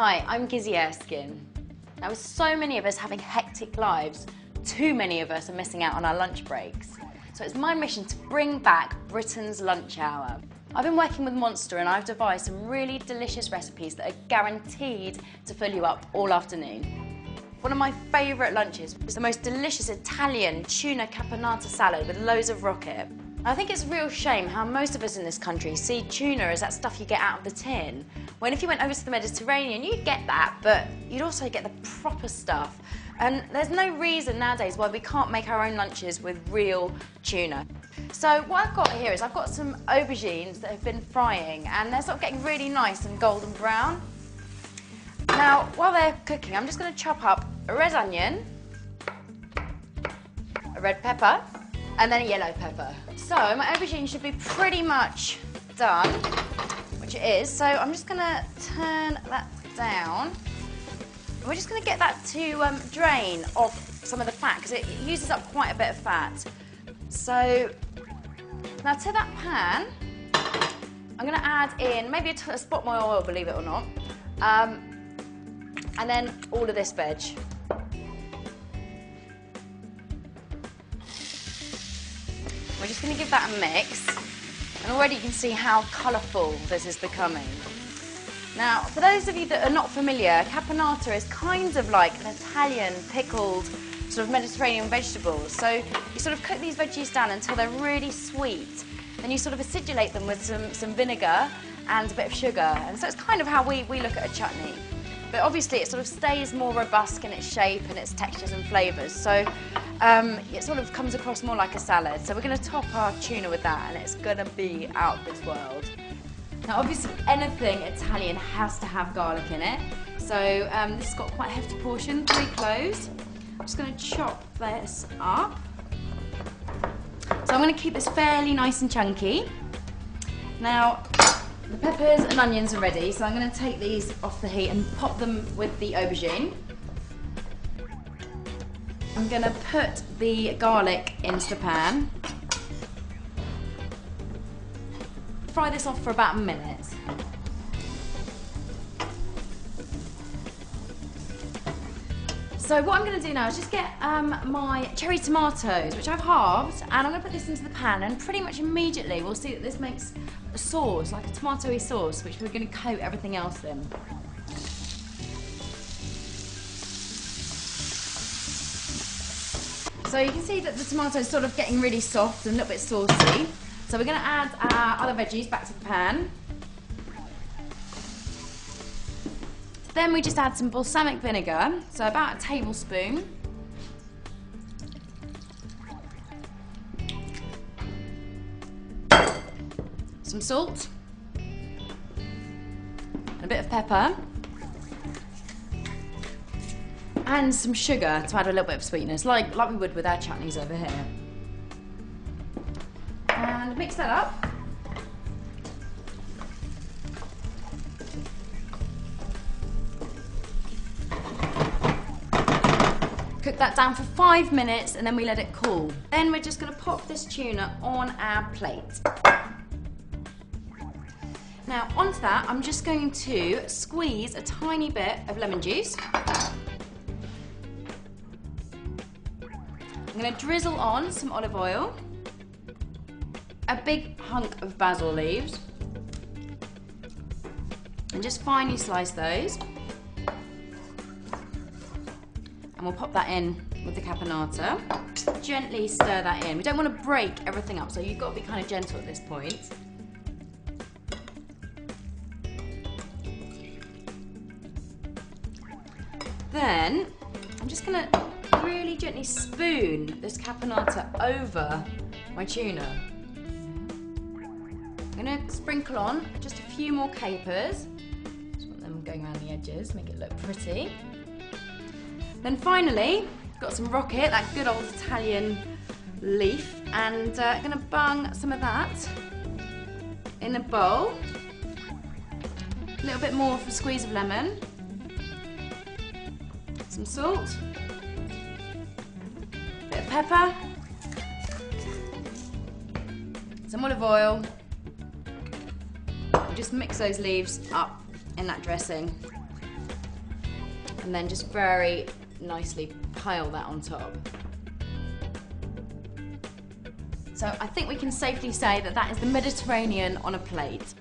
Hi, I'm Gizzi Erskine. Now, with so many of us having hectic lives, too many of us are missing out on our lunch breaks. So it's my mission to bring back Britain's lunch hour. I've been working with Monster and I've devised some really delicious recipes that are guaranteed to fill you up all afternoon. One of my favourite lunches is the most delicious Italian tuna caponata salad with loads of rocket. I think it's a real shame how most of us in this country see tuna as that stuff you get out of the tin, when if you went over to the Mediterranean you'd get that, but you'd also get the proper stuff. And there's no reason nowadays why we can't make our own lunches with real tuna. So what I've got here is I've got some aubergines that have been frying and they're sort of getting really nice and golden brown. Now, while they're cooking, I'm just going to chop up a red onion, a red pepper, and then a yellow pepper. So my aubergine should be pretty much done, which it is. So I'm just going to turn that down. We're just going to get that to drain off some of the fat because it uses up quite a bit of fat. So now to that pan, I'm going to add in maybe a spot more oil, believe it or not, and then all of this veg. We're just going to give that a mix, and already you can see how colourful this is becoming. Now, for those of you that are not familiar, caponata is kind of like an Italian pickled sort of Mediterranean vegetable. So you sort of cook these veggies down until they're really sweet. Then you sort of acidulate them with some vinegar and a bit of sugar. And so it's kind of how we look at a chutney. But obviously it sort of stays more robust in its shape and its textures and flavours. So it sort of comes across more like a salad. So we're going to top our tuna with that and it's going to be out of this world. Now obviously anything Italian has to have garlic in it. So this has got quite a hefty portion, 3 cloves. I'm just going to chop this up. So I'm going to keep this fairly nice and chunky. Now the peppers and onions are ready, so I'm going to take these off the heat and pop them with the aubergine. I'm going to put the garlic into the pan. Fry this off for about a minute. So what I'm going to do now is just get my cherry tomatoes, which I've halved, and I'm going to put this into the pan, and pretty much immediately we'll see that this makes a sauce, like a tomatoey sauce, which we're going to coat everything else in. So you can see that the tomato is sort of getting really soft and a little bit saucy. So we're going to add our other veggies back to the pan. Then we just add some balsamic vinegar, so about a tablespoon. Some salt. And a bit of pepper. And some sugar to add a little bit of sweetness, like we would with our chutneys over here. And mix that up. Cook that down for 5 minutes and then we let it cool. Then we're just going to pop this tuna on our plate. Now onto that I'm just going to squeeze a tiny bit of lemon juice. I'm going to drizzle on some olive oil, a big hunk of basil leaves, and just finely slice those. And we'll pop that in with the caponata. Gently stir that in. We don't want to break everything up, so you've got to be kind of gentle at this point. Then I'm just going to really gently spoon this caponata over my tuna. I'm going to sprinkle on just a few more capers. Just want them going around the edges, make it look pretty. Then finally, got some rocket, that good old Italian leaf, and I'm going to bung some of that in a bowl. A little bit more for a squeeze of lemon. Some salt. A bit of pepper. Some olive oil. And just mix those leaves up in that dressing. and then just very nicely pile that on top. So I think we can safely say that that is the Mediterranean on a plate.